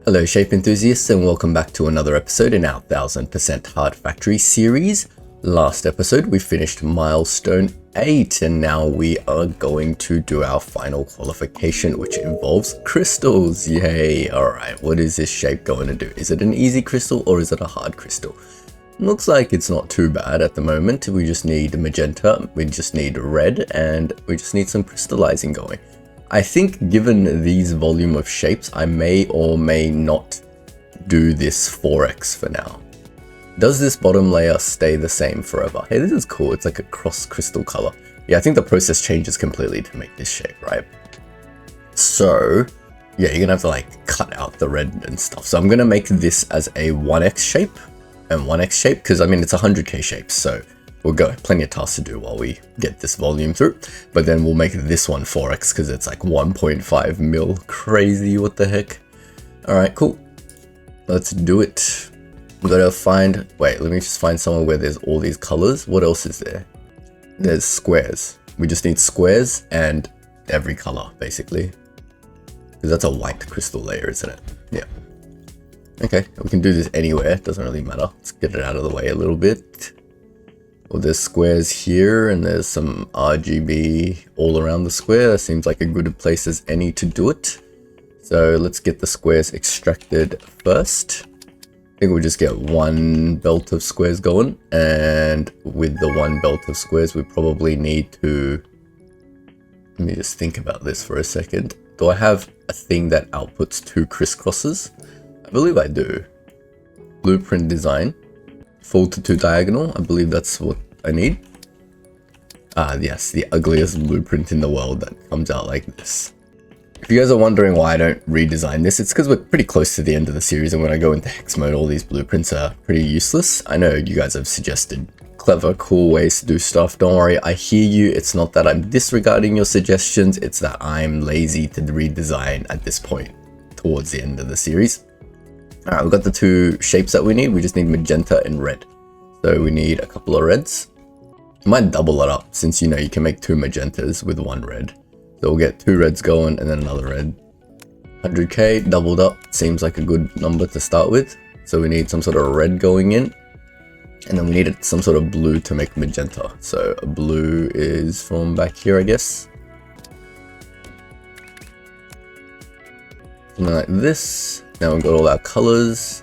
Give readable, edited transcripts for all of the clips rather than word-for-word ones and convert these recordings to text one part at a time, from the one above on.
Hello shape enthusiasts, and welcome back to another episode in our 1000% Hard Factory series. Last episode we finished milestone 8 and now we are going to do our final qualification, which involves crystals. Yay! Alright, what is this shape going to do? Is it an easy crystal or is it a hard crystal? Looks like it's not too bad at the moment. We just need magenta, we just need red, and we just need some crystallizing going. I think given these volume of shapes, I may or may not do this 4x for now. Does this bottom layer stay the same forever? Hey, this is cool. It's like a cross crystal color. Yeah, I think the process changes completely to make this shape, right? So yeah, you're gonna have to like cut out the red and stuff. So I'm gonna make this as a 1x shape and 1x shape because I mean it's 100k shapes, so we'll go plenty of tasks to do while we get this volume through, but then we'll make this one 4x because it's like 1.5 mil. Crazy, what the heck. All right, cool, let's do it. We gotta find, wait, let me just find somewhere where there's all these colors. What else is there? There's squares. We just need squares and every color basically, because that's a white crystal layer, isn't it? Yeah. Okay, we can do this anywhere, doesn't really matter. Let's get it out of the way a little bit. Well, there's squares here and there's some RGB all around the square. That seems like a good place as any to do it. So let's get the squares extracted first. I think we'll just get one belt of squares going, and with the one belt of squares we probably need to, let me just think about this for a second. Do I have a thing that outputs 2 crisscrosses? I believe I do. Blueprint design. Full to 2 diagonal, I believe that's what I need. Ah yes, the ugliest blueprint in the world that comes out like this. If you guys are wondering why I don't redesign this, it's because we're pretty close to the end of the series, and when I go into hex mode all these blueprints are pretty useless. I know you guys have suggested clever, cool ways to do stuff. Don't worry, I hear you. It's not that I'm disregarding your suggestions, it's that I'm lazy to redesign at this point towards the end of the series. Alright, we've got the 2 shapes that we need. We just need magenta and red. So we need a couple of reds. I might double it up since you know you can make 2 magentas with 1 red. So we'll get 2 reds going and then another red. 100k doubled up seems like a good number to start with. So we need some sort of red going in. And then we need some sort of blue to make magenta. So a blue is from back here, I guess. Something like this. Now we've got all our colors.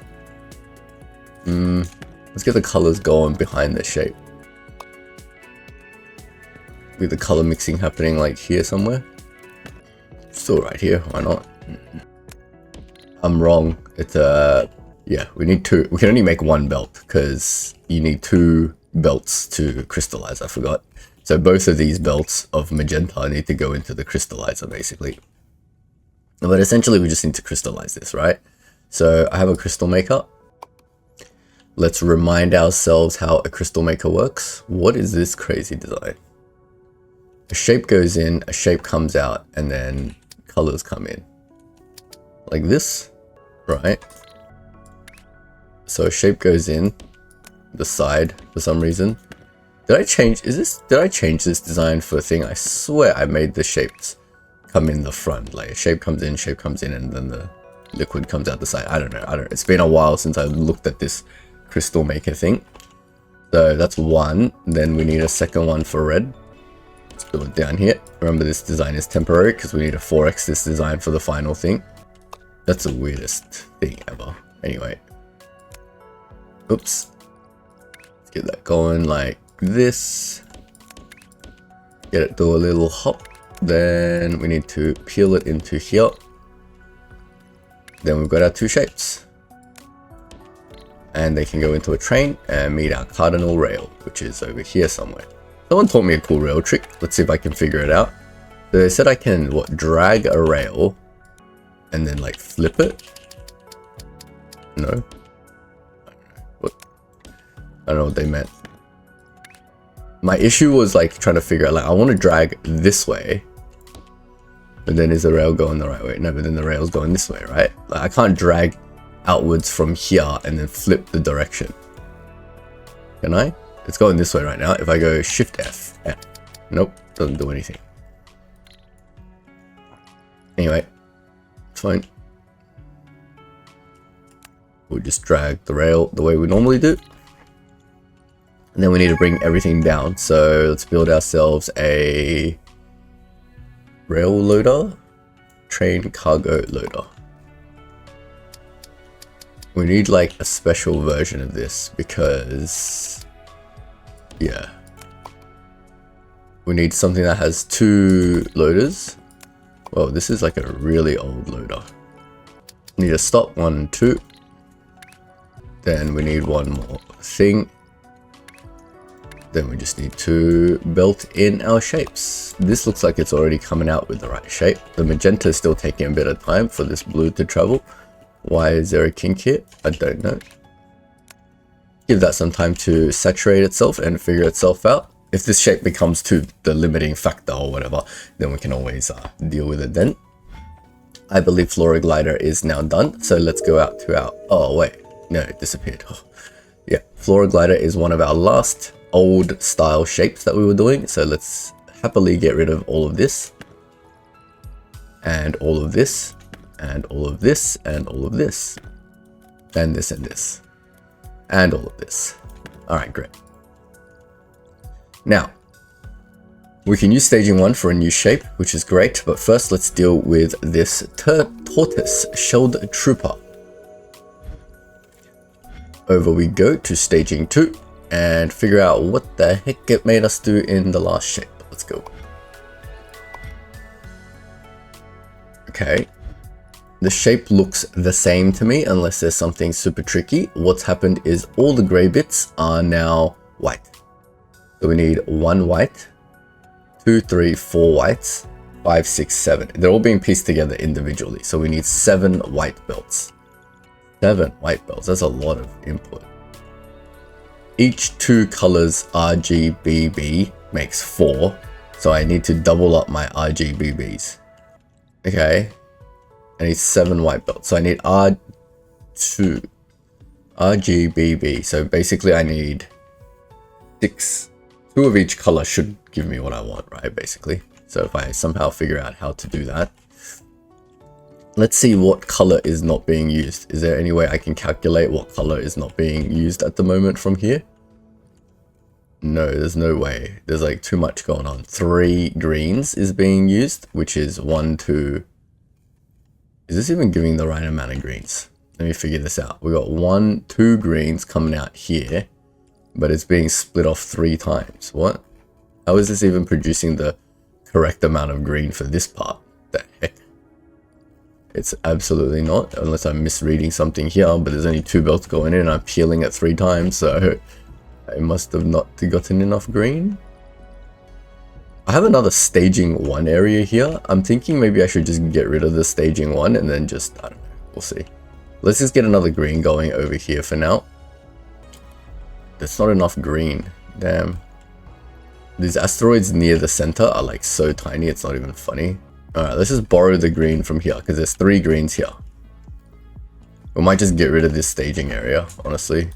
Let's get the colors going behind the shape. With the color mixing happening like here somewhere. Still right here, why not? I'm wrong. It's yeah, we need 2. We can only make 1 belt because you need 2 belts to crystallize, I forgot. So both of these belts of magenta need to go into the crystallizer basically. But essentially we just need to crystallize this, right? So I have a crystal maker. Let's remind ourselves how a crystal maker works. What is this crazy design? A shape goes in, a shape comes out, and then colors come in. Like this, right? So a shape goes in the side for some reason. Did I change this design for a thing? I swear I made the shapes come in the front, like a shape comes in and then the liquid comes out the side. I don't know, it's been a while since I looked at this crystal maker thing. So that's 1. Then we need a second one for red. Let's do it down here. Remember, this design is temporary because we need to 4x this design for the final thing. That's the weirdest thing ever. Anyway, oops, let's get that going like this. Get it to a little hop. Then we need to peel it into here. Then we've got our 2 shapes. And they can go into a train and meet our cardinal rail, which is over here somewhere. Someone taught me a cool rail trick. Let's see if I can figure it out. So they said I can, drag a rail and then like flip it? No? What? I don't know what they meant. My issue was like trying to figure out, like I want to drag this way. But then is the rail going the right way? No, but then the rail's going this way, right? Like I can't drag outwards from here and then flip the direction. Can I? It's going this way right now. If I go Shift F. Nope, doesn't do anything. Anyway, it's fine. We'll just drag the rail the way we normally do. And then we need to bring everything down. So let's build ourselves a rail loader, train cargo loader. We need like a special version of this because, yeah, we need something that has 2 loaders. Well, this is like a really old loader. We need a stop, 1, 2. Then we need one more thing. Then we just need to belt in our shapes. This looks like it's already coming out with the right shape. The magenta is still taking a bit of time for this blue to travel. Why is there a kink here? I don't know. Give that some time to saturate itself and figure itself out. If this shape becomes to the limiting factor or whatever, then we can always deal with it then. I believe Floraglider is now done. So let's go out to our... Oh, wait. No, it disappeared. Oh. Yeah, Floraglider is one of our last old style shapes that we were doing. So let's happily get rid of all of this. And all of this. And all of this. And all of this. And this and this. And all of this. Alright, great. Now, we can use staging 1 for a new shape, which is great. But first, let's deal with this tortoise shelled trooper. Over we go to staging 2 and figure out what the heck it made us do in the last shape. Let's go. Okay. The shape looks the same to me unless there's something super tricky. What's happened is all the gray bits are now white. So we need 1 white, 2, 3, 4 whites, 5, 6, 7. They're all being pieced together individually. So we need 7 white belts. 7 white belts, that's a lot of input. Each 2 colors RGBB makes 4. So I need to double up my RGBBs. Okay. I need 7 white belts. So I need R2 RGBB. So basically I need 6. 2 of each color should give me what I want, right? Basically. So if I somehow figure out how to do that. Let's see what color is not being used. Is there any way I can calculate what color is not being used at the moment from here? No, there's no way. There's like too much going on. 3 greens is being used, which is 1, 2. Is this even giving the right amount of greens? Let me figure this out. We got 1, 2 greens coming out here, but it's being split off 3 times. What? How is this even producing the correct amount of green for this part? The heck? It's absolutely not, unless I'm misreading something here, but there's only 2 belts going in and I'm peeling it 3 times, so I must have not gotten enough green. I have another staging 1 area here. I'm thinking maybe I should just get rid of the staging 1 and then just, I don't know, we'll see. Let's just get another green going over here for now. There's not enough green, damn. These asteroids near the center are like so tiny, it's not even funny. Alright, let's just borrow the green from here, because there's 3 greens here. We might just get rid of this staging area, honestly.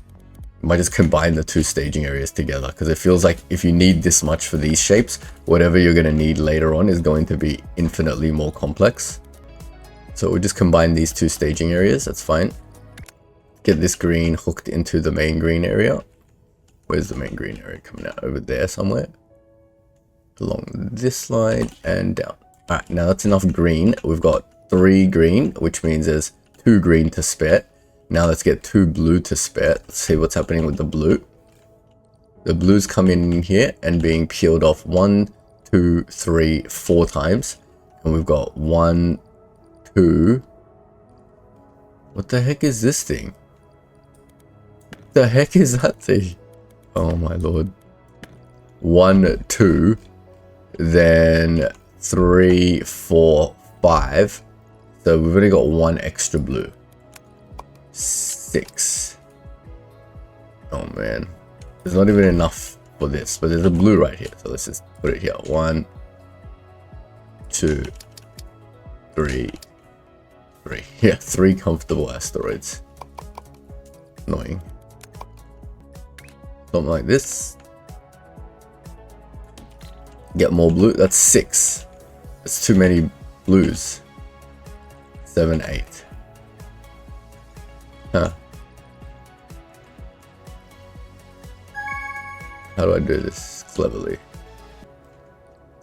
We might just combine the 2 staging areas together, because it feels like if you need this much for these shapes, whatever you're going to need later on is going to be infinitely more complex. So we'll just combine these 2 staging areas, that's fine. Get this green hooked into the main green area. Where's the main green area coming out? Over there somewhere. Along this line and down. Alright, now that's enough green. We've got 3 green, which means there's 2 green to spare. Now let's get 2 blue to spare. Let's see what's happening with the blue. The blue's coming in here and being peeled off 1, 2, 3, 4 times. And we've got 1, 2. What the heck is this thing? What the heck is that thing? Oh my lord. 1, 2. Then 3, 4, 5. So we've only got 1 extra blue. 6. Oh man. There's not even enough for this, but there's a blue right here. So let's just put it here. 1, 2, 3. 3. Yeah, 3 comfortable asteroids. Annoying. Something like this. Get more blue. That's 6. That's too many blues. 7, 8. Huh. How do I do this cleverly?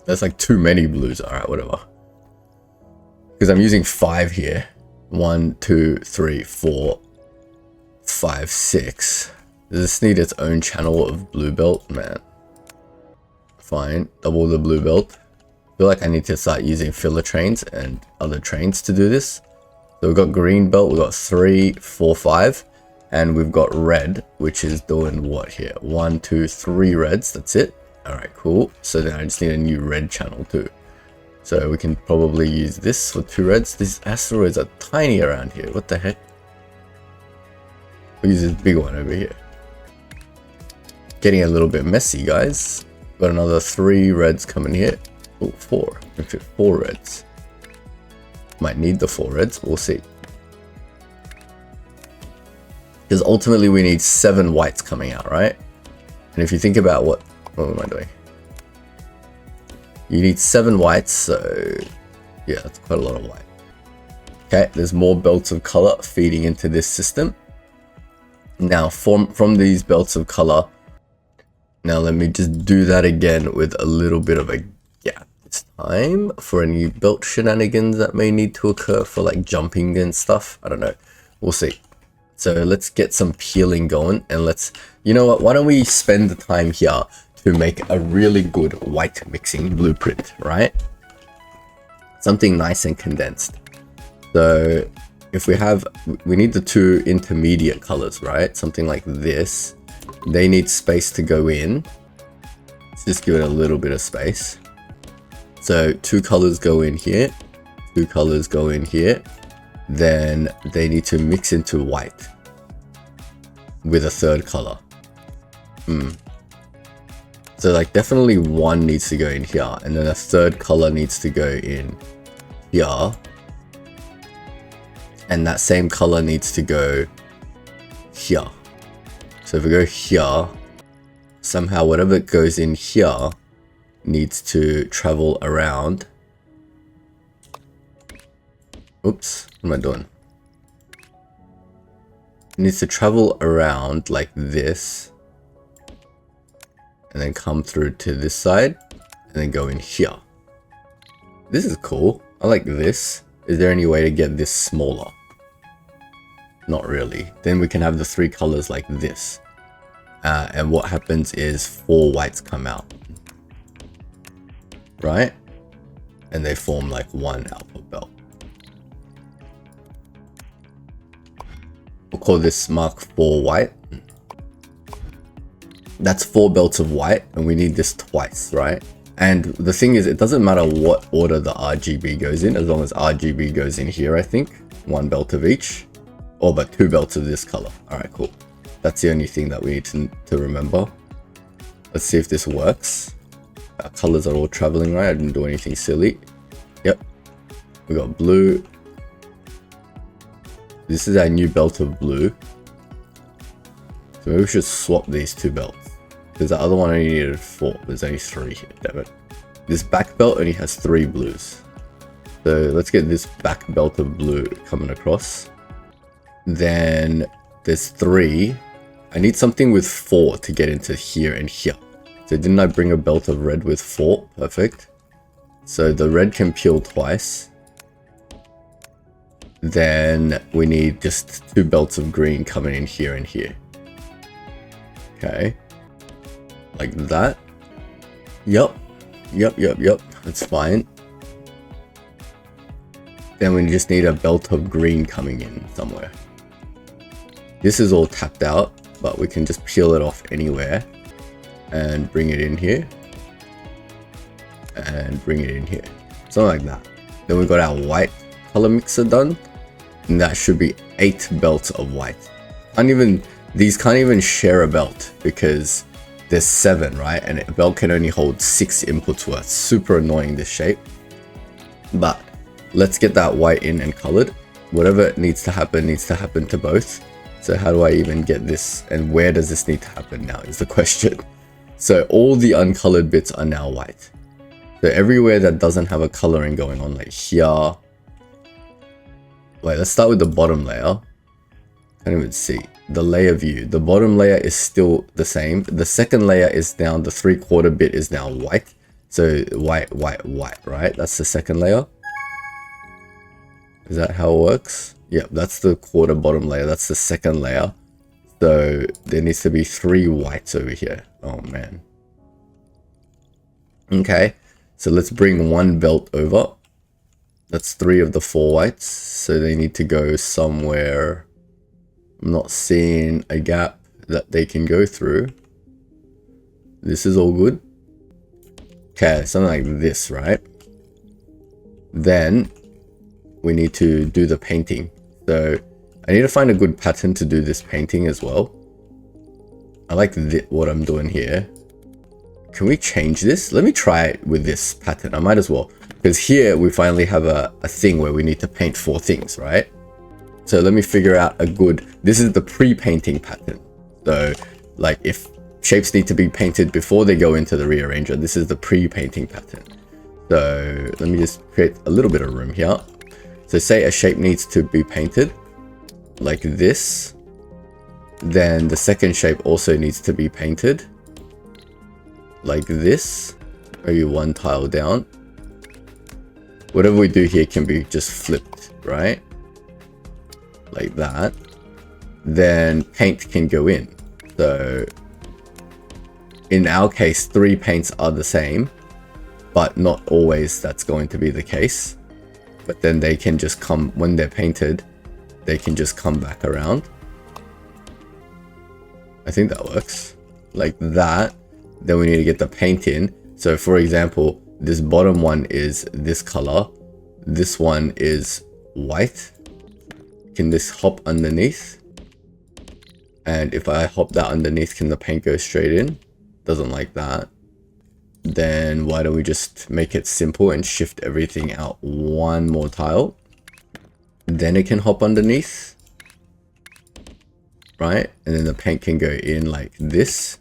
That's like too many blues. All right, whatever. Because I'm using 5 here. 1, 2, 3, 4, 5, 6. Does this need its own channel of blue belt? Man. Fine. Double the blue belt. I feel like I need to start using filler trains and other trains to do this. So we've got green belt. We've got 3, 4, 5. And we've got red, which is doing what here? 1, 2, 3 reds. That's it. All right, cool. So then I just need a new red channel too. So we can probably use this for 2 reds. These asteroids are tiny around here. What the heck? We'll use this big one over here. Getting a little bit messy, guys. Got another 3 reds coming here. Oh, 4. We fit 4 reds. Might need the 4 reds. We'll see. Because ultimately we need 7 whites coming out, right? And if you think about what am I doing? You need 7 whites, so yeah, that's quite a lot of white. Okay, there's more belts of color feeding into this system. Now from these belts of color, now let me just do that again with a little bit of a gap this time for any belt shenanigans that may need to occur for like jumping and stuff. I don't know. We'll see. So let's get some peeling going and you know what, why don't we spend the time here to make a really good white mixing blueprint, right? Something nice and condensed. So if we need the 2 intermediate colors, right? Something like this. They need space to go in. Let's just give it a little bit of space. So 2 colors go in here, 2 colors go in here. Then they need to mix into white with a 3rd color. So like definitely 1 needs to go in here, and then a 3rd color needs to go in here, and that same color needs to go here. So if we go here, somehow whatever goes in here needs to travel around. Oops, what am I doing? It needs to travel around like this, and then come through to this side, and then go in here. This is cool. I like this. Is there any way to get this smaller? Not really. Then we can have the 3 colors like this. And what happens is 4 whites come out. Right? And they form like 1 output belt. We'll call this Mark 4 white. That's 4 belts of white, and we need this twice, right? And the thing is, it doesn't matter what order the RGB goes in, as long as RGB goes in here, I think. 1 belt of each. Oh, but 2 belts of this color. Alright, cool. That's the only thing that we need to remember. Let's see if this works. Our colors are all traveling, right? I didn't do anything silly. Yep. We got blue. This is our new belt of blue. So maybe we should swap these 2 belts. Because the other one only needed 4. There's only 3 here, damn it. This back belt only has 3 blues. So let's get this back belt of blue coming across. Then there's 3. I need something with 4 to get into here and here. So didn't I bring a belt of red with 4? Perfect. So the red can peel twice. Then we need just 2 belts of green coming in here and here. Okay. Like that. Yep. That's fine. Then we just need a belt of green coming in somewhere. This is all tapped out, but we can just peel it off anywhere and bring it in here and bring it in here, something like that. Then we got our white color mixer done, and that should be 8 belts of white. These can't even share a belt because there's 7, right? And a belt can only hold 6 inputs worth. Super annoying, this shape. But let's get that white in and colored. Whatever needs to happen to both. So how do I even get this, and where does this need to happen now is the question. So all the uncolored bits are now white. So everywhere that doesn't have a coloring going on, like here. Wait, let's start with the bottom layer. Can't even see. The layer view. The bottom layer is still the same. The second layer is now, the 3/4 bit is now white. So white, right? That's the second layer. Is that how it works? Yep, that's the quarter bottom layer. That's the second layer. So there needs to be 3 whites over here. Oh man. Okay, so let's bring 1 belt over. That's 3 of the 4 whites. So they need to go somewhere. I'm not seeing a gap that they can go through. This is all good. Okay, something like this, right? Then we need to do the painting. So I need to find a good pattern to do this painting as well. I like what I'm doing here. Can we change this? Let me try it with this pattern. I might as well. Because here we finally have a thing where we need to paint 4 things, right? So let me figure out a good... This is the pre-painting pattern. So like if shapes need to be painted before they go into the rearranger, this is the pre-painting pattern. So let me just create a little bit of room here. So say a shape needs to be painted like this. Then the second shape also needs to be painted like this. Maybe 1 tile down. Whatever we do here can be just flipped, right? Like that. Then paint can go in. So in our case, 3 paints are the same, but not always that's going to be the case. But then they can just come, when they're painted, they can just come back around. I think that works. Like that. Then we need to get the paint in. So for example, this bottom one is this color. This one is white. Can this hop underneath? And if I hop that underneath, can the paint go straight in? Doesn't like that. Then why don't we just make it simple and shift everything out 1 more tile? Then it can hop underneath. Right? And then the paint can go in like this.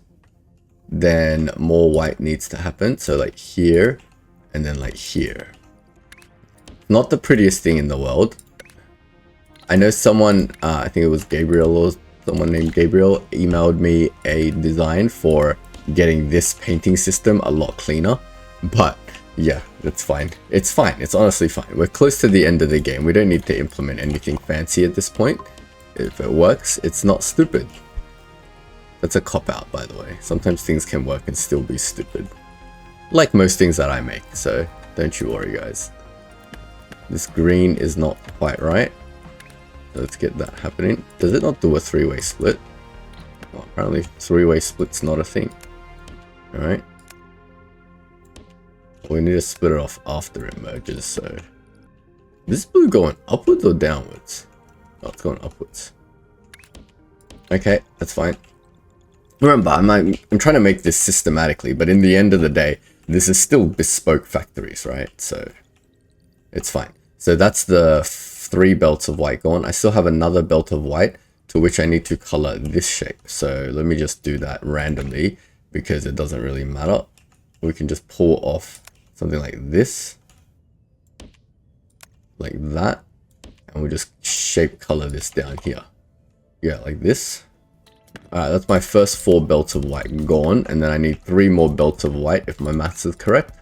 Then more white needs to happen. So like here and then like here. Not the prettiest thing in the world. I know someone, I think it was Gabriel or someone named Gabriel, emailed me a design for getting this painting system a lot cleaner. But yeah, that's fine. It's fine. It's honestly fine. We're close to the end of the game. We don't need to implement anything fancy at this point. If it works, it's not stupid. That's a cop-out, by the way. Sometimes things can work and still be stupid. Like most things that I make, so don't you worry, guys. This green is not quite right. Let's get that happening. Does it not do a 3-way split? Well, apparently 3-way split's not a thing. Alright. We need to split it off after it merges, so... Is this blue going upwards or downwards? Oh, it's going upwards. Okay, that's fine. Remember, I'm trying to make this systematically, but in the end of the day, this is still bespoke factories, right? So, it's fine. So that's the 3 belts of white gone. I still have another belt of white to which I need to color this shape. So let me just do that randomly because it doesn't really matter. We can just pull off something like this, like that, and we'll just shape color this down here. Yeah, like this. Alright, that's my first 4 belts of white gone, and then I need 3 more belts of white if my maths is correct.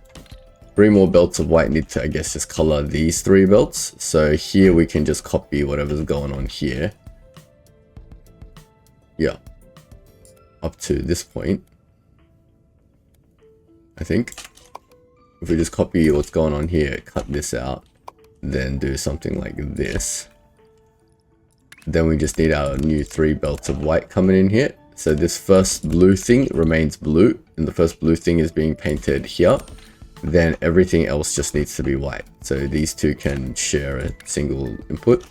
3 more belts of white need to, I guess, just color these 3 belts. So here we can just copy whatever's going on here. Yeah. Up to this point, I think. If we just copy what's going on here, cut this out, then do something like this. Then we just need our new 3 belts of white coming in here. So this first blue thing remains blue, and the first blue thing is being painted here. Then everything else just needs to be white. So these 2 can share a single input.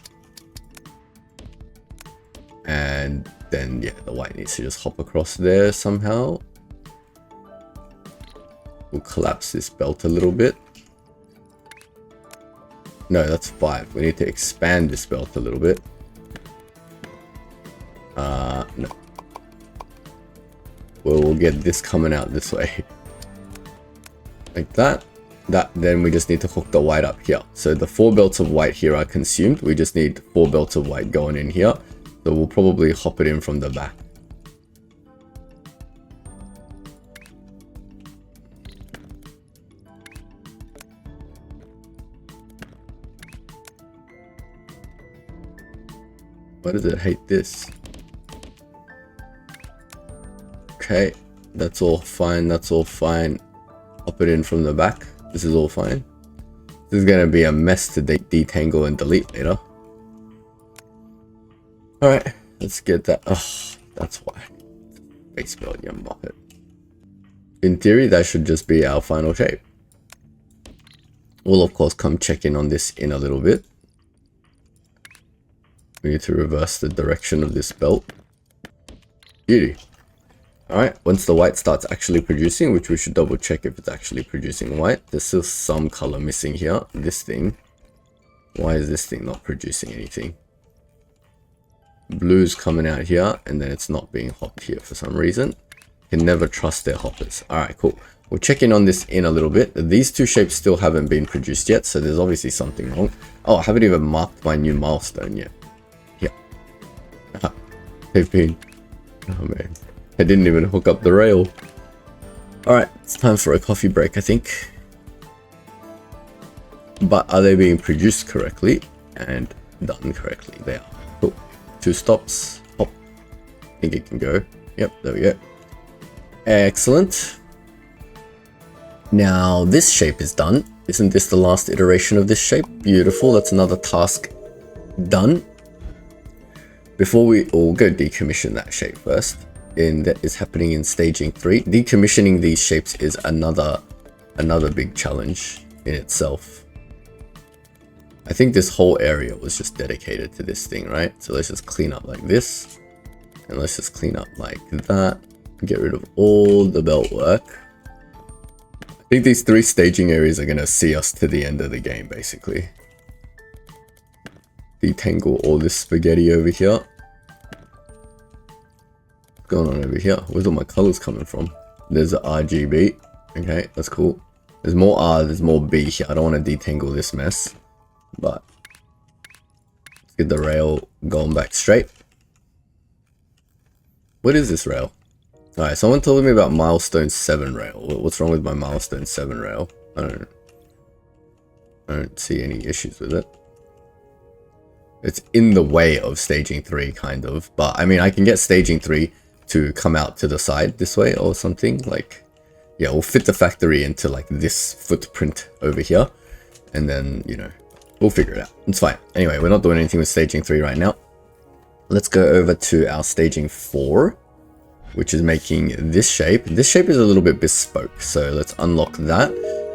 And then, yeah, the white needs to just hop across there somehow. We'll collapse this belt a little bit. No, that's 5. We need to expand this belt a little bit. No. Well, we'll get this coming out this way. Like that. Then we just need to hook the white up here. So the 4 belts of white here are consumed. We just need 4 belts of white going in here. So we'll probably hop it in from the back. Why does it hate this? Okay, that's all fine, that's all fine. Hop it in from the back. This is all fine. This is gonna be a mess to detangle and delete later. Alright, let's get that. Oh, that's why. Baseball, you muppet. In theory, that should just be our final shape. We'll of course come check in on this in a little bit. We need to reverse the direction of this belt. Beauty. Alright, once the white starts actually producing, which we should double check if it's actually producing white. There's still some color missing here. This thing. Why is this thing not producing anything? Blue's coming out here, and then it's not being hopped here for some reason. Can never trust their hoppers. Alright, cool. We'll check in on this in a little bit. These two shapes still haven't been produced yet, so there's obviously something wrong. Oh, I haven't even marked my new milestone yet. Yeah. They've been... Oh man. I didn't even hook up the rail. Alright, it's time for a coffee break, I think. But are they being produced correctly and done correctly? They are. Cool. 2 stops. Hop. I think it can go. Yep, there we go. Excellent. Now this shape is done. Isn't this the last iteration of this shape? Beautiful. That's another task done. Before we'll go decommission that shape first. That is happening in staging 3. Decommissioning these shapes is another big challenge in itself. I think this whole area was just dedicated to this thing, right? So let's just clean up like this, and let's just clean up like that. Get rid of all the belt work. I think these 3 staging areas are gonna see us to the end of the game, basically. Detangle all this spaghetti over here. Going on over here? Where's all my colors coming from? There's the RGB. Okay, that's cool. There's more R, there's more B here. I don't want to detangle this mess, but let's get the rail going back straight. What is this rail? Alright, someone told me about milestone 7 rail. What's wrong with my milestone 7 rail? I don't see any issues with it. It's in the way of staging 3, kind of, but I mean, I can get staging 3 to come out to the side this way or something. Like, yeah, we'll fit the factory into like this footprint over here, and then, you know, we'll figure it out. It's fine. Anyway, we're not doing anything with staging 3 right now. Let's go over to our staging 4, which is making this shape. This shape is a little bit bespoke, so let's unlock that,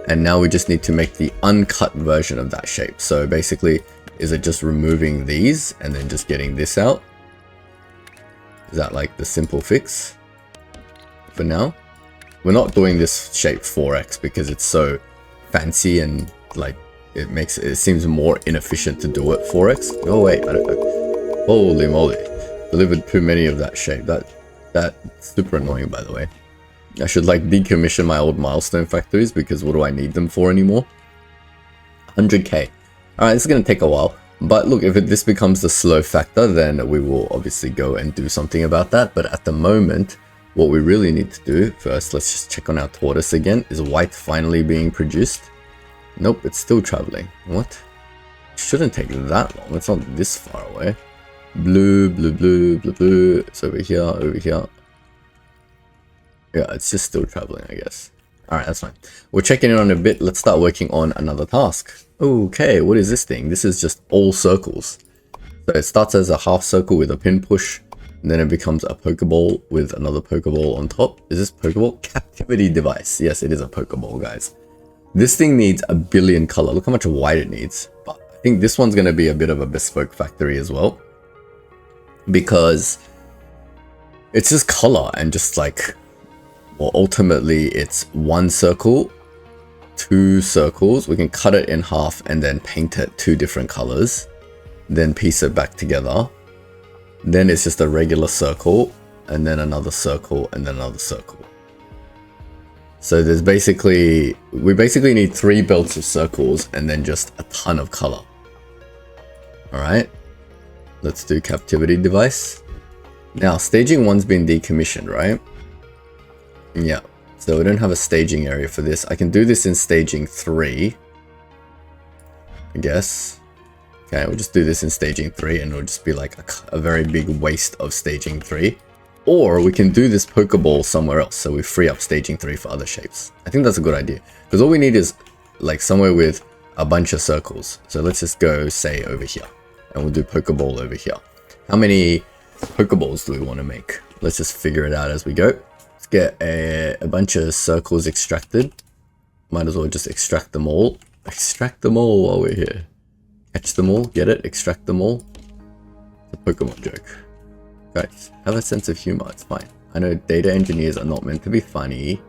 and now we just need to make the uncut version of that shape. So basically, is it just removing these and then just getting this out? Is that like the simple fix for now? We're not doing this shape 4x because it's so fancy and like it seems more inefficient to do it 4x. Oh wait, holy moly, delivered too many of that shape. That's super annoying, by the way. I should like decommission my old milestone factories, because what do I need them for anymore? 100k. Alright, this is gonna take a while. But look, if this becomes the slow factor, then we will obviously go and do something about that. But at the moment, what we really need to do first, let's just check on our tortoise again. Is white finally being produced? Nope, it's still traveling. What? It shouldn't take that long. It's not this far away. Blue, blue, blue, blue, blue. It's over here, over here. Yeah, it's just still traveling, I guess. Alright, that's fine. We're checking in on a bit. Let's start working on another task. Okay, what is this thing? This is just all circles. So it starts as a half circle with a pin push, and then it becomes a Pokeball with another Pokeball on top. Is this Pokeball? Captivity device. Yes, it is a Pokeball, guys. This thing needs a billion color. Look how much white it needs. But I think this one's going to be a bit of a bespoke factory as well, because it's just color and just like, well, ultimately it's 1 circle, 2 circles. We can cut it in half and then paint it 2 different colors, then piece it back together. Then it's just a regular circle, and then another circle, and then another circle. So there's basically, we basically need 3 belts of circles and then just a ton of color. All right, Let's do captivity device. Now, staging 1's been decommissioned, right? Yeah. So we don't have a staging area for this. I can do this in staging 3. I guess. Okay, we'll just do this in staging 3 and it'll just be like a very big waste of staging 3. Or we can do this Pokeball somewhere else, so we free up staging 3 for other shapes. I think that's a good idea. Because all we need is like somewhere with a bunch of circles. So let's just go, say, over here. And we'll do Pokeball over here. How many Pokeballs do we want to make? Let's just figure it out as we go. Let's get a bunch of circles extracted. Might as well just extract them all. Extract them all while we're here. Catch them all, get it? Extract them all. It's a Pokemon joke. Guys, have a sense of humor, it's fine. I know data engineers are not meant to be funny,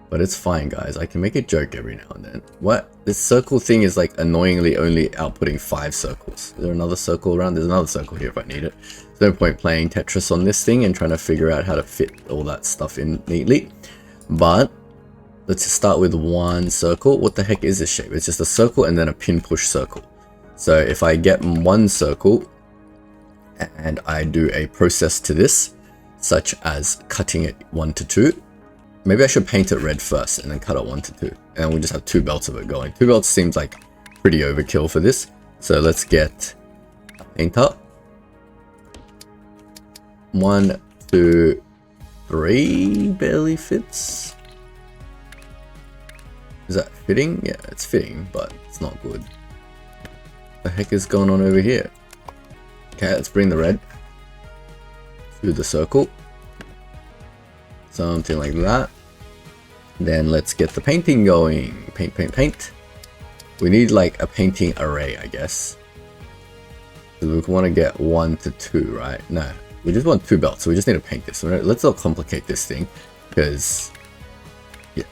but it's fine, guys. I can make a joke every now and then. What? This circle thing is like annoyingly only outputting 5 circles. Is there another circle around? There's another circle here if I need it. There's no point playing Tetris on this thing and trying to figure out how to fit all that stuff in neatly. But let's just start with one circle. What the heck is this shape? It's just a circle and then a pin push circle. So if I get one circle and I do a process to this, such as cutting it 1 to 2, maybe I should paint it red first and then cut it 1 to 2, and we'll just have 2 belts of it going. 2 belts seems like pretty overkill for this, so let's get a painter. 1, 2, 3 barely fits. Is that fitting? Yeah, it's fitting, but it's not good. What the heck is going on over here? Okay, let's bring the red through the circle. Something like that. Then let's get the painting going. Paint, paint, paint. We need like a painting array, I guess. So we want to get 1 to 2, right? No, we just want 2 belts, so we just need to paint this. Let's not complicate this thing, because yeah,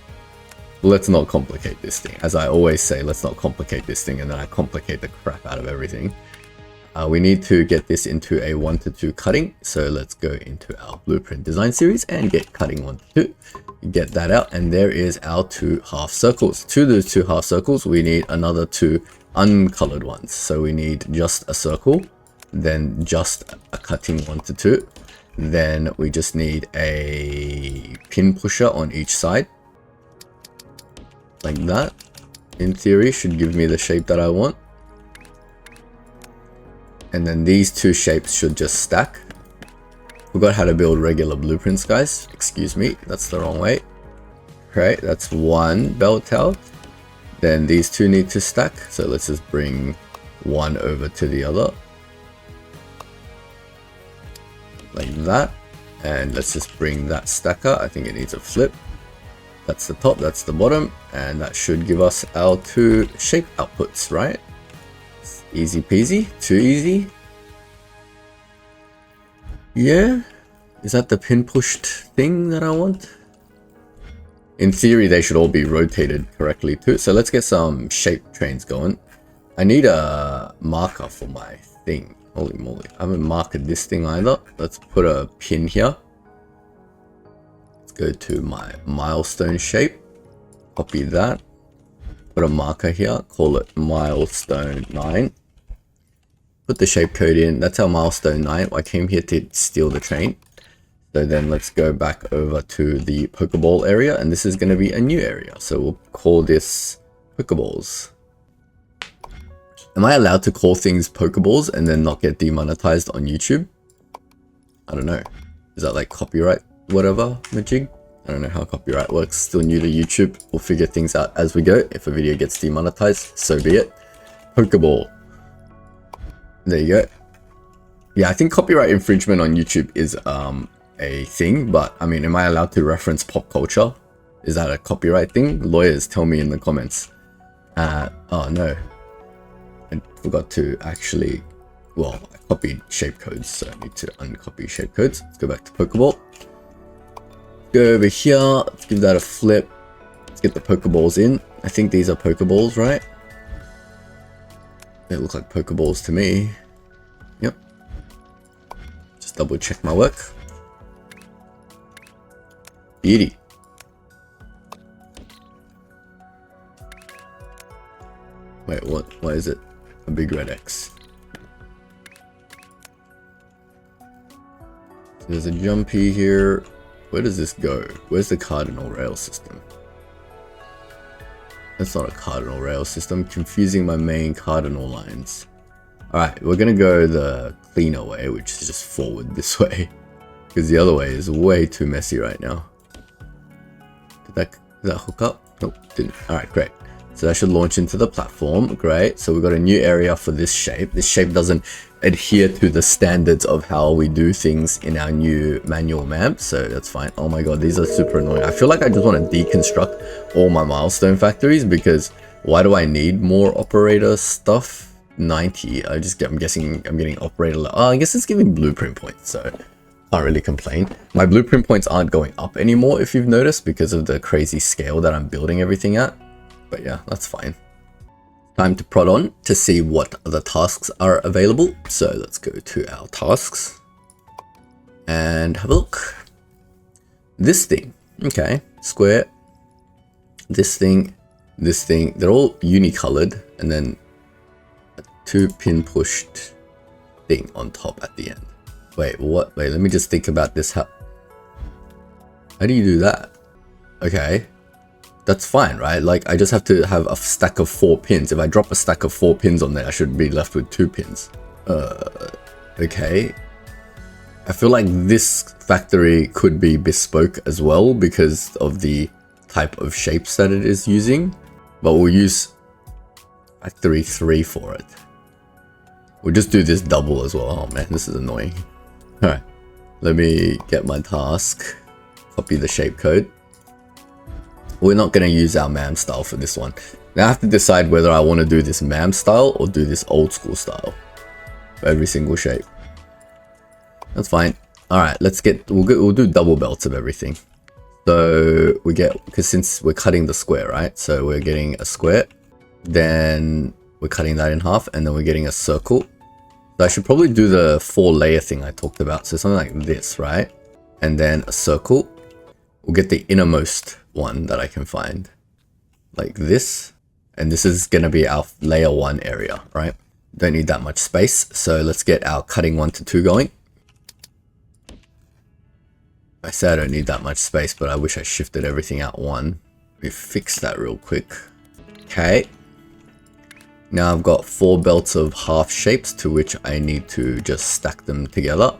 let's not complicate this thing. As I always say, let's not complicate this thing, and then I complicate the crap out of everything. We need to get this into a 1 to 2 cutting, so let's go into our blueprint design series and get cutting 1 to 2. Get that out, and there is our 2 half circles. To those 2 half circles, we need another 2 uncolored ones. So we need just a circle, then just a cutting 1 to 2. Then we just need a pin pusher on each side, like that. In theory, should give me the shape that I want. And then these 2 shapes should just stack. Forgot how to build regular blueprints, guys. Excuse me, that's the wrong way. Okay, that's 1 belt out. Then these 2 need to stack. So let's just bring one over to the other. Like that. And let's just bring that stacker. I think it needs a flip. That's the top, that's the bottom. And that should give us our 2 shape outputs, right? Easy peasy, too easy. Yeah, is that the pin pushed thing that I want? In theory, they should all be rotated correctly too. So let's get some shape trains going. I need a marker for my thing. Holy moly, I haven't marked this thing either. Let's put a pin here. Let's go to my milestone shape. Copy that. Put a marker here, call it milestone 9. Put the shape code in. That's our milestone 9. I came here to steal the train. So then let's go back over to the Pokeball area, and this is going to be a new area. So we'll call this Pokeballs. Am I allowed to call things Pokeballs and then not get demonetized on YouTube? I don't know. Is that like copyright whatever, Majig? I don't know how copyright works. Still new to YouTube. We'll figure things out as we go. If a video gets demonetized, so be it. Pokeball. There you go. Yeah, I think copyright infringement on YouTube is a thing, but I mean, am I allowed to reference pop culture? Is that a copyright thing? Lawyers, tell me in the comments. Oh no. I forgot to actually, well, I copied shape codes, so I need to uncopy shape codes. Let's go back to Pokeball. Go over here, let's give that a flip. Let's get the Pokeballs in. I think these are Pokeballs, right? They look like Pokeballs to me. Yep. Just double check my work. Beauty. Wait, what? Why is it a big red X? There's a jumpy here. Where does this go? Where's the cardinal rail system? That's not a cardinal rail system. Confusing my main cardinal lines. Alright, we're gonna go the cleaner way, which is just forward this way. Because the other way is way too messy right now. Did that hook up? Nope, didn't. Alright, great. So that should launch into the platform. Great. So we've got a new area for this shape. This shape doesn't adhere to the standards of how we do things in our new manual map. So that's fine. Oh my god, these are super annoying. I feel like I just want to deconstruct all my milestone factories because why do I need more operator stuff? 90. I'm guessing I'm getting operator. Oh, I guess it's giving blueprint points. So can't really complain. My blueprint points aren't going up anymore if you've noticed because of the crazy scale that I'm building everything at. But yeah, that's fine. Time to prod on to see what other tasks are available. So let's go to our tasks and have a look. This thing, okay, square, this thing, they're all unicolored, and then a 2-pin pushed thing on top at the end. Wait, what? Wait, let me just think about this. How do you do that? Okay. That's fine, right? Like, I just have to have a stack of 4 pins. If I drop a stack of 4 pins on there, I should be left with 2 pins. Okay. I feel like this factory could be bespoke as well because of the type of shapes that it is using. But we'll use factory 3 for it. We'll just do this double as well. Oh man, this is annoying. Alright. Let me get my task. Copy the shape code. We're not going to use our MAM style for this one. Now I have to decide whether I want to do this MAM style or do this old school style for every single shape. That's fine. All right, we'll do double belts of everything. So we get, because since we're cutting the square, right? So we're getting a square, then we're cutting that in half, and then we're getting a circle. So I should probably do the 4-layer thing I talked about. So something like this, right? And then a circle. We'll get the innermost one that I can find, like this, and this is gonna be our layer 1 area, right? Don't need that much space, so let's get our cutting 1 to 2 going. I say I don't need that much space, but I wish I shifted everything out 1. Let me fix that real quick. Okay, now I've got 4 belts of half shapes to which I need to just stack them together.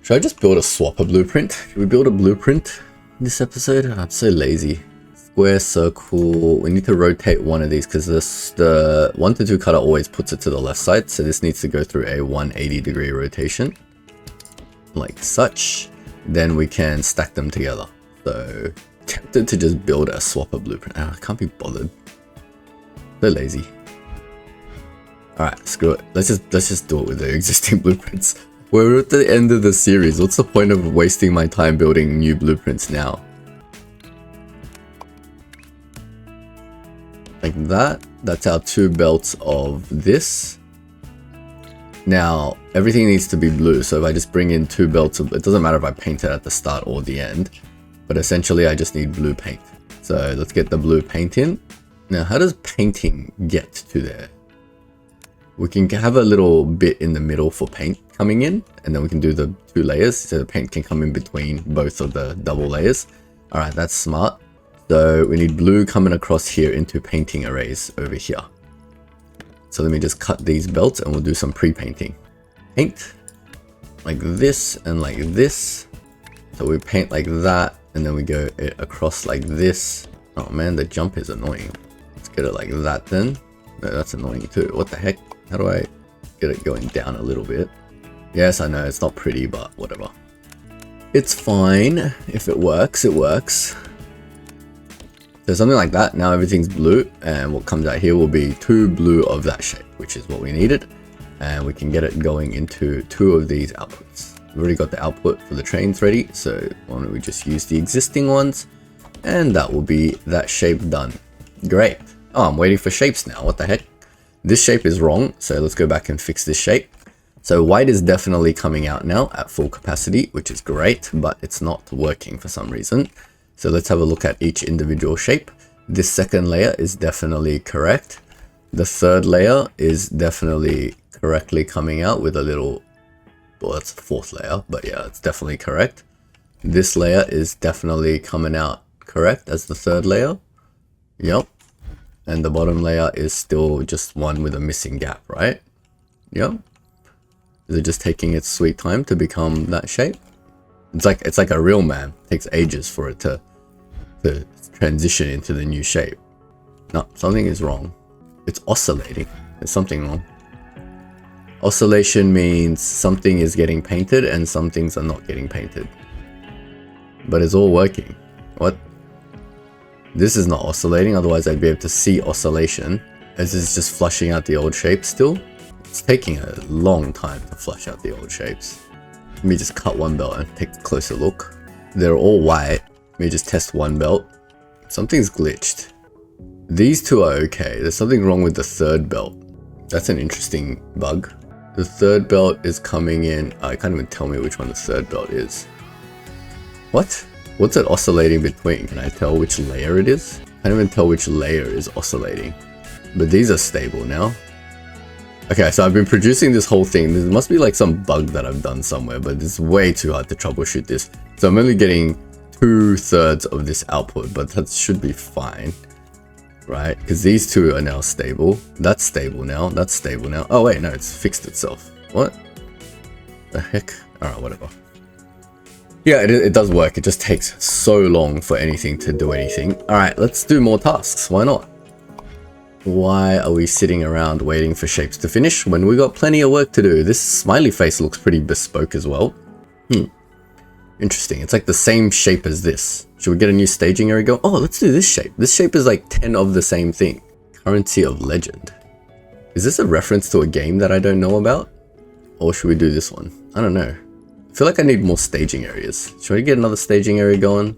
Should I just build a swapper blueprint? Should we build a blueprint this episode? I'm so lazy. Square, circle. We need to rotate one of these because the 1 to 2 cutter always puts it to the left side, so this needs to go through a 180-degree rotation like such. Then we can stack them together. So tempted to just build a swapper blueprint. I can't be bothered. So lazy. All right, screw it. Let's just do it with the existing blueprints. We're at the end of the series. What's the point of wasting my time building new blueprints now? Like that. That's our 2 belts of this. Now, everything needs to be blue. So if I just bring in 2 belts of, it doesn't matter if I paint it at the start or the end, but essentially I just need blue paint. So let's get the blue paint in. Now, how does painting get to there? We can have a little bit in the middle for paint coming in, and then we can do the 2 layers so the paint can come in between both of the double layers. All right, that's smart. So we need blue coming across here into painting arrays over here. So let me just cut these belts and we'll do some pre-painting. Paint like this and like this. So we paint like that, and then we go across like this. Oh man, the jump is annoying. Let's get it like that then. No, that's annoying too. What the heck? How do I get it going down a little bit? Yes, I know it's not pretty, but whatever. It's fine. If it works, it works. So something like that. Now everything's blue, and what comes out here will be 2 blue of that shape, which is what we needed. And we can get it going into 2 of these outputs. We've already got the output for the trains ready, so why don't we just use the existing ones, and that will be that shape done. Great. Oh, I'm waiting for shapes now. What the heck? This shape is wrong, so let's go back and fix this shape. So white is definitely coming out now at full capacity, which is great, but it's not working for some reason. So let's have a look at each individual shape. This second layer is definitely correct. The third layer is definitely correctly coming out with a little Well, that's the fourth layer, but yeah, it's definitely correct. This layer is definitely coming out correct as the third layer. Yep. And the bottom layer is still just one with a missing gap, right? Yep. Is it just taking its sweet time to become that shape? It's like a real man. It takes ages for it to transition into the new shape. No, something is wrong. It's oscillating. There's something wrong. Oscillation means something is getting painted and some things are not getting painted. But it's all working. What? This is not oscillating, otherwise I'd be able to see oscillation. As it's just flushing out the old shapes still. It's taking a long time to flush out the old shapes. Let me just cut one belt and take a closer look. They're all white. Let me just test one belt. Something's glitched. These two are okay. There's something wrong with the third belt. That's an interesting bug. The third belt is coming in. I can't even tell me which one the third belt is. What? What's it oscillating between? Can I tell which layer it is? I can't even tell which layer is oscillating. But these are stable now. Okay, so I've been producing this whole thing. There must be like some bug that I've done somewhere, but it's way too hard to troubleshoot this. So I'm only getting 2/3 of this output, but that should be fine. Right? Because these two are now stable. That's stable now. That's stable now. Oh wait, no, it's fixed itself. What? The heck? Alright, whatever. Yeah, it does work. It just takes so long for anything to do anything. Alright, let's do more tasks. Why not? Why are we sitting around waiting for shapes to finish when we got plenty of work to do? This smiley face looks pretty bespoke as well. Interesting. It's like the same shape as this. Should we get a new staging area going? Oh, let's do this shape. This shape is like 10 of the same thing. Currency of Legend. Is this a reference to a game that I don't know about? Or should we do this one? I don't know. I feel like I need more staging areas. Should I get another staging area going?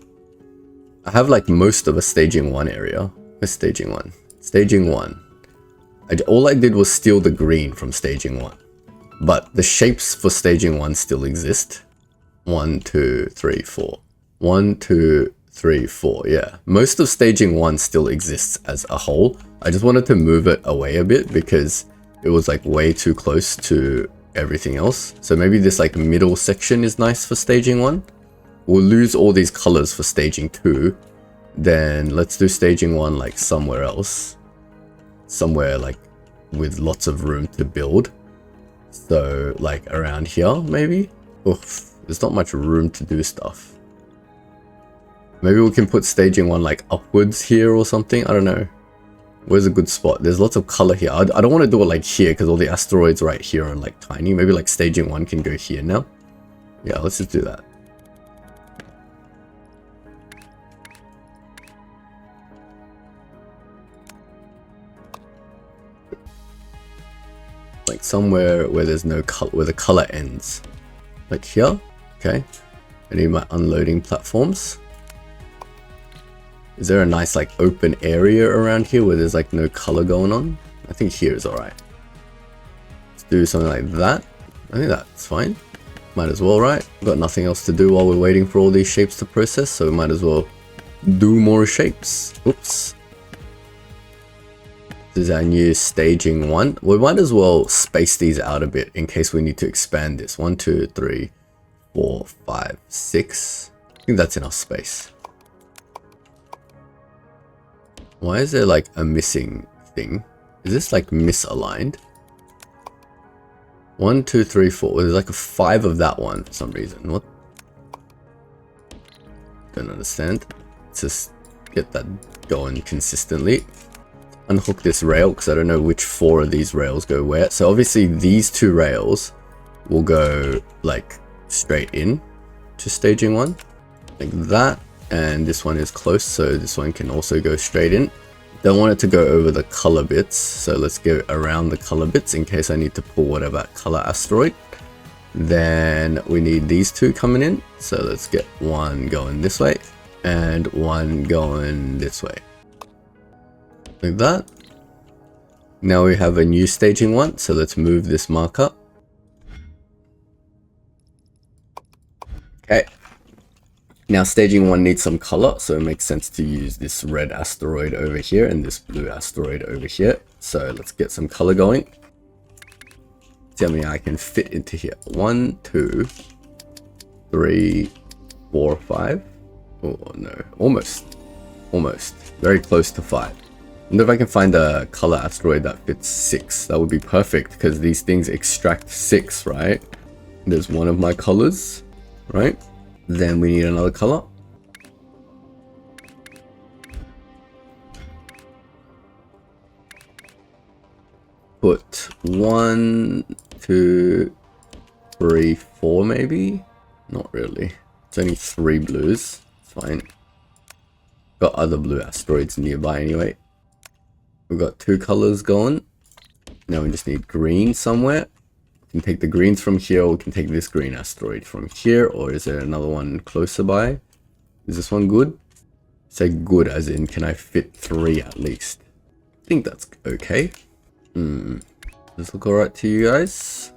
I have like most of a staging 1 area. Where's staging 1? Staging 1. All I did was steal the green from staging 1. But the shapes for staging 1 still exist. 1, 2, 3, 4. 1, 2, 3, 4. Yeah. Most of staging 1 still exists as a whole. I just wanted to move it away a bit because it was like way too close to everything else. So maybe this like middle section is nice for staging 1. We'll lose all these colors for staging 2. Then let's do staging 1 like somewhere else. Somewhere like with lots of room to build. So like around here maybe? Oof, there's not much room to do stuff. Maybe we can put staging 1 like upwards here or something. I don't know. Where's a good spot? There's lots of color here. I don't want to do it like here because all the asteroids right here are like tiny. Maybe like staging 1 can go here now. Yeah, let's just do that. Like somewhere where there's no color, where the color ends. Like here. Okay. I need my unloading platforms. Is there a nice like open area around here where there's like no color going on? I think here is alright. Let's do something like that. I think that's fine. Might as well, right? We've got nothing else to do while we're waiting for all these shapes to process, so we might as well do more shapes. Oops. This is our new staging 1. We might as well space these out a bit in case we need to expand this. 1, 2, 3, 4, 5, 6. I think that's enough space. Why is there like a missing thing? Is this like misaligned? 1, 2, 3, 4. There's like a 5 of that one for some reason. What? Don't understand. Let's just get that going consistently. Unhook this rail because I don't know which 4 of these rails go where. So obviously these 2 rails will go like straight in to staging 1 like that, and this one is close, so this one can also go straight in. Don't want it to go over the color bits, so let's go around the color bits in case I need to pull whatever color asteroid. Then we need these 2 coming in, so let's get one going this way and one going this way. Like that. Now we have a new staging 1, so let's move this marker. Okay. Now staging 1 needs some color, so it makes sense to use this red asteroid over here and this blue asteroid over here. So let's get some color going. See how many I can fit into here. 1, 2, 3, 4, 5. Oh no, almost. Very close to 5. I wonder if I can find a color asteroid that fits 6. That would be perfect because these things extract 6, right? There's one of my colors, right? Then we need another color. Put 1, 2, 3, 4 maybe? Not really. It's only 3 blues. It's fine. Got other blue asteroids nearby anyway. We've got 2 colors going. Now we just need green somewhere. We can take the greens from here, or we can take this green asteroid from here, or is there another one closer by? Is this one good? Say good as in, can I fit 3 at least? I think that's okay. Does this look alright to you guys?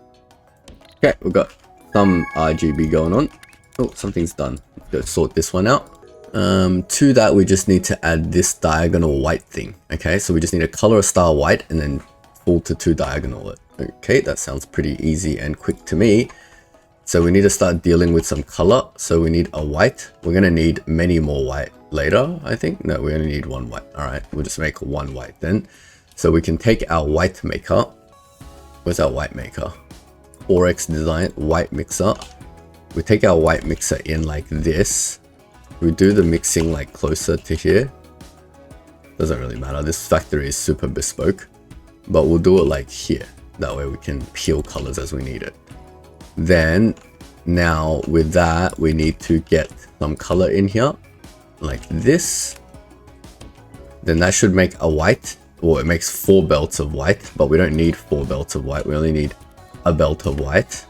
Okay, we've got some RGB going on. Oh, something's done. Let's go sort this one out. To that, we just need to add this diagonal white thing. Okay, so we just need to color a star white and then full to 2 diagonal it. Okay, that sounds pretty easy and quick to me. So we need to start dealing with some color. So we need a white. We're going to need many more white later, I think. No, we only need 1 white. All right, we'll just make 1 white then. So we can take our white maker. Where's our white maker? 4x design, white mixer. We take our white mixer in like this. We do the mixing like closer to here. Doesn't really matter. This factory is super bespoke, but we'll do it like here. That way we can peel colors as we need it. Then now with that, we need to get some color in here like this. Then that should make a white. Well, it makes 4 belts of white, but we don't need 4 belts of white. We only need a belt of white.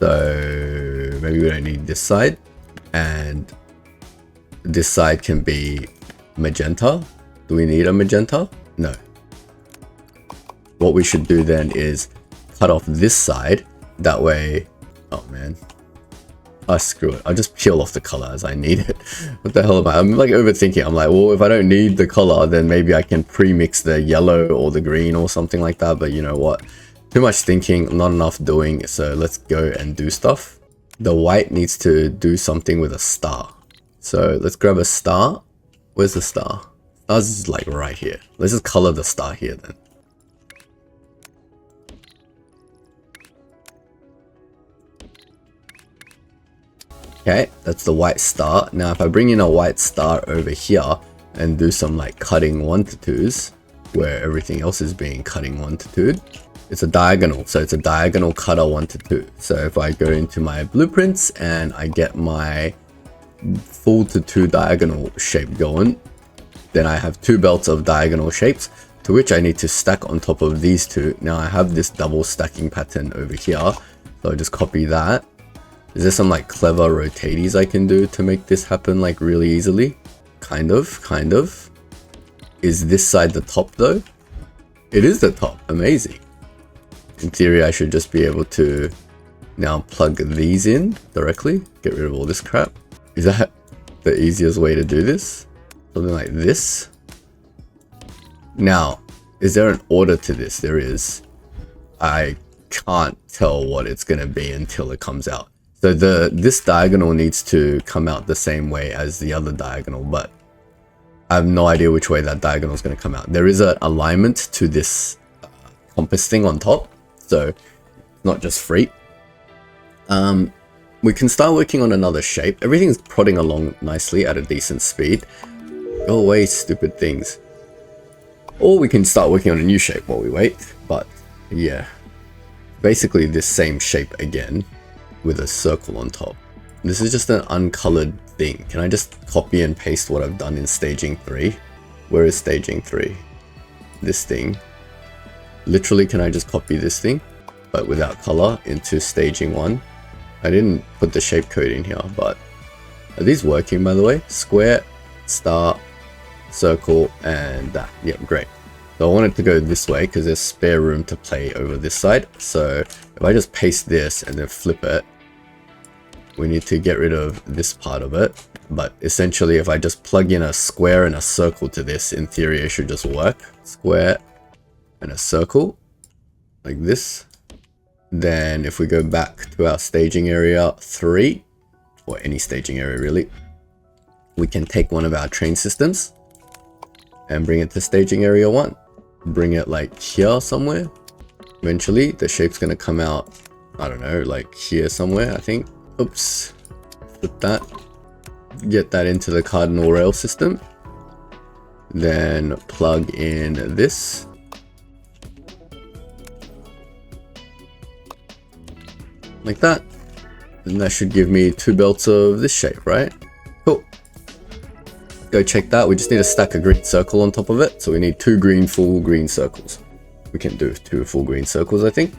So maybe we don't need this side. And this side can be magenta. Do we need a magenta? No. What we should do then is cut off this side. That way, oh man. Screw it. I'll just peel off the color as I need it. What the hell am I? I'm like overthinking. I'm like, well, if I don't need the color, then maybe I can pre-mix the yellow or the green or something like that. But you know what? Too much thinking, not enough doing. So let's go and do stuff. The white needs to do something with a star. So let's grab a star. Where's the star? Star's like right here. Let's just color the star here then. Okay, that's the white star. Now if I bring in a white star over here and do some like cutting 1 to 2s, where everything else is being cutting 1 to 2, it's a diagonal. So it's a diagonal cutter 1 to 2. So if I go into my blueprints and I get my full to 2 diagonal shape going, then I have 2 belts of diagonal shapes to which I need to stack on top of these 2. Now I have this double stacking pattern over here. So I just copy that. Is there some like clever rotaties I can do to make this happen like really easily? Kind of. Is this side the top though? It is the top. Amazing. In theory, I should just be able to now plug these in directly. Get rid of all this crap. Is that the easiest way to do this? Something like this. Now, is there an order to this? There is. I can't tell what it's going to be until it comes out. So this diagonal needs to come out the same way as the other diagonal, but I have no idea which way that diagonal is going to come out. There is an alignment to this compass thing on top, so it's not just free. We can start working on another shape. Everything's prodding along nicely at a decent speed. Go away, stupid things. Or we can start working on a new shape while we wait, but yeah. Basically this same shape again, with a circle on top. This is just an uncolored thing. Can I just copy and paste what I've done in staging 3? Where is staging 3? This thing. Literally, can I just copy this thing, but without color, into staging 1? I didn't put the shape code in here, but are these working by the way? Square, star, circle, and that. Yep, great. So I want it to go this way because there's spare room to play over this side. So if I just paste this and then flip it, we need to get rid of this part of it. But essentially, if I just plug in a square and a circle to this, in theory, it should just work. Square and a circle, like this. Then if we go back to our staging area 3, or any staging area really, we can take one of our train systems and bring it to staging area 1. Bring it like here somewhere. Eventually the shape's gonna come out, I don't know, like here somewhere, I think. Oops. Flip that. Get that into the cardinal rail system. Then plug in this. Like that. And that should give me 2 belts of this shape, right? Cool. Go check that. We just need to stack a green circle on top of it. So we need 2 full green circles. We can do 2 full green circles, I think.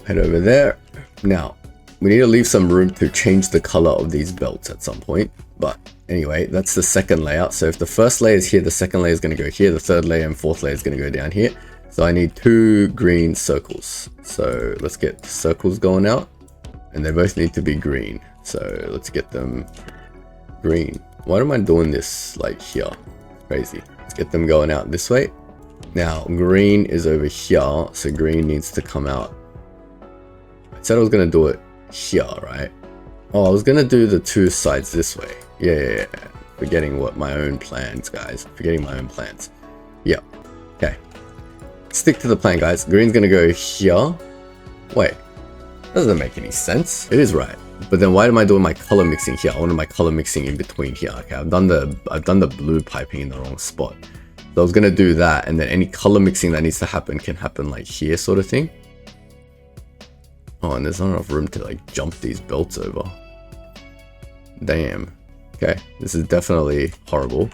Head over there. Now, we need to leave some room to change the color of these belts at some point. But anyway, that's the second layout. So if the first layer is here, the second layer is going to go here. The third layer and fourth layer is going to go down here. So I need 2 green circles. So let's get circles going out. And they both need to be green. So let's get them green. Why am I doing this like here? Crazy. Let's get them going out this way. Now green is over here. So green needs to come out. I said I was going to do it here, right? Oh, I was going to do the 2 sides this way. Yeah. Forgetting what my own plans, guys. Forgetting my own plans. Yeah. Okay. Stick to the plan, guys. Green's going to go here. Wait. Doesn't make any sense. It is right. But then why am I doing my color mixing here? I wanted my color mixing in between here. Okay, I've done the blue piping in the wrong spot. So I was gonna do that, and then any color mixing that needs to happen can happen like here, sort of thing. Oh, and there's not enough room to like jump these belts over. Damn. Okay, this is definitely horrible.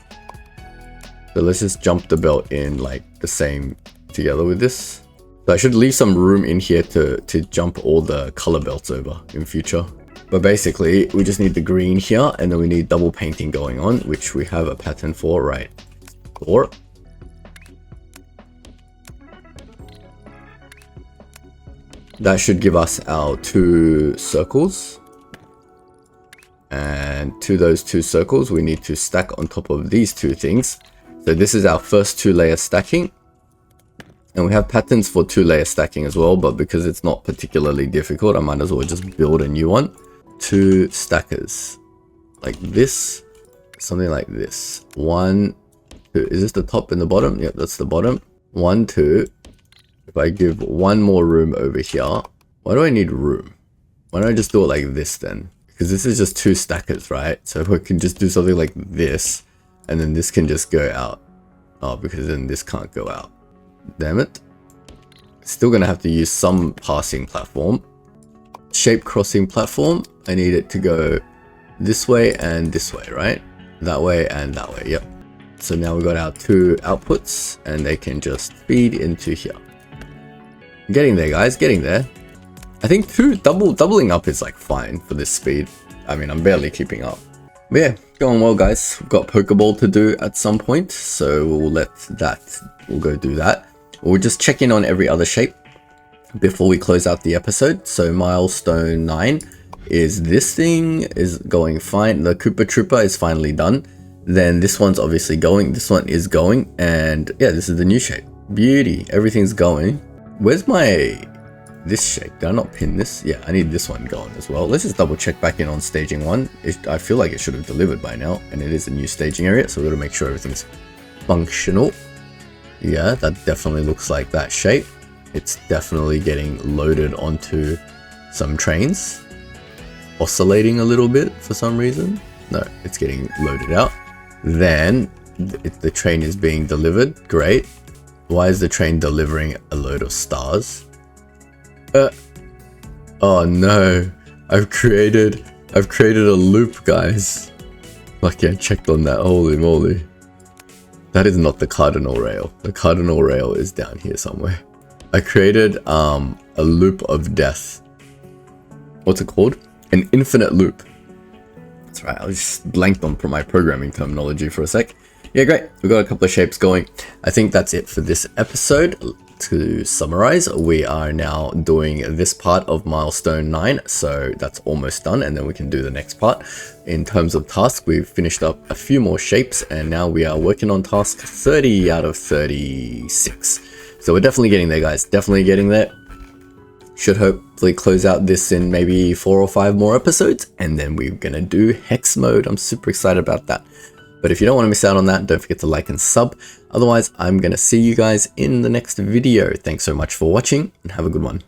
So let's just jump the belt in like the same together with this. So I should leave some room in here to jump all the color belts over in future. But basically, we just need the green here, and then we need double painting going on, which we have a pattern for right here. That should give us our 2 circles. And to those 2 circles, we need to stack on top of these 2 things. So this is our first 2 layer stacking. And we have patterns for 2 layer stacking as well, but because it's not particularly difficult, I might as well just build a new one. 2 stackers. Like this. Something like this. 1, 2. Is this the top and the bottom? Yep, that's the bottom. 1, 2. If I give 1 more room over here. Why do I need room? Why don't I just do it like this then? Because this is just 2 stackers, right? So if we can just do something like this, and then this can just go out. Oh, because then this can't go out. Damn it. Still gonna have to use some passing platform. Shape crossing platform. I need it to go this way and this way, right? That way and that way, yep. So now we've got our 2 outputs, and they can just feed into here. Getting there, guys, getting there. I think doubling up is like fine for this speed. I mean, I'm barely keeping up. But yeah, going well, guys. We've got Pokeball to do at some point, so we'll go do that. We'll just check in on every other shape before we close out the episode. So milestone 9 is this thing is going fine. The Koopa Trooper is finally done. Then this one's obviously going. This one is going. And yeah, this is the new shape. Beauty. Everything's going. Where's this shape? Did I not pin this? Yeah, I need this one going as well. Let's just double check back in on staging 1. I feel like it should have delivered by now. And it is a new staging area. So we've got to make sure everything's functional. Yeah, that definitely looks like that shape. It's definitely getting loaded onto some trains. Oscillating a little bit for some reason. No, it's getting loaded out. Then the train is being delivered. Great. Why is the train delivering a load of stars? Oh no. I've created a loop, guys. Lucky I checked on that. Holy moly. That is not the cardinal rail. The cardinal rail is down here somewhere. I created a loop of death. What's it called? An infinite loop. That's right. I just blanked on my programming terminology for a sec. Yeah, great. We've got a couple of shapes going. I think that's it for this episode. To summarize, we are now doing this part of milestone 9, so that's almost done, and then we can do the next part. In terms of task, we've finished up a few more shapes, and now we are working on task 30 out of 36. So we're definitely getting there, guys, definitely getting there. Should hopefully close out this in maybe 4 or 5 more episodes, and then we're gonna do hex mode. I'm super excited about that. But if you don't want to miss out on that, don't forget to like and sub. Otherwise, I'm gonna see you guys in the next video. Thanks so much for watching, and have a good one.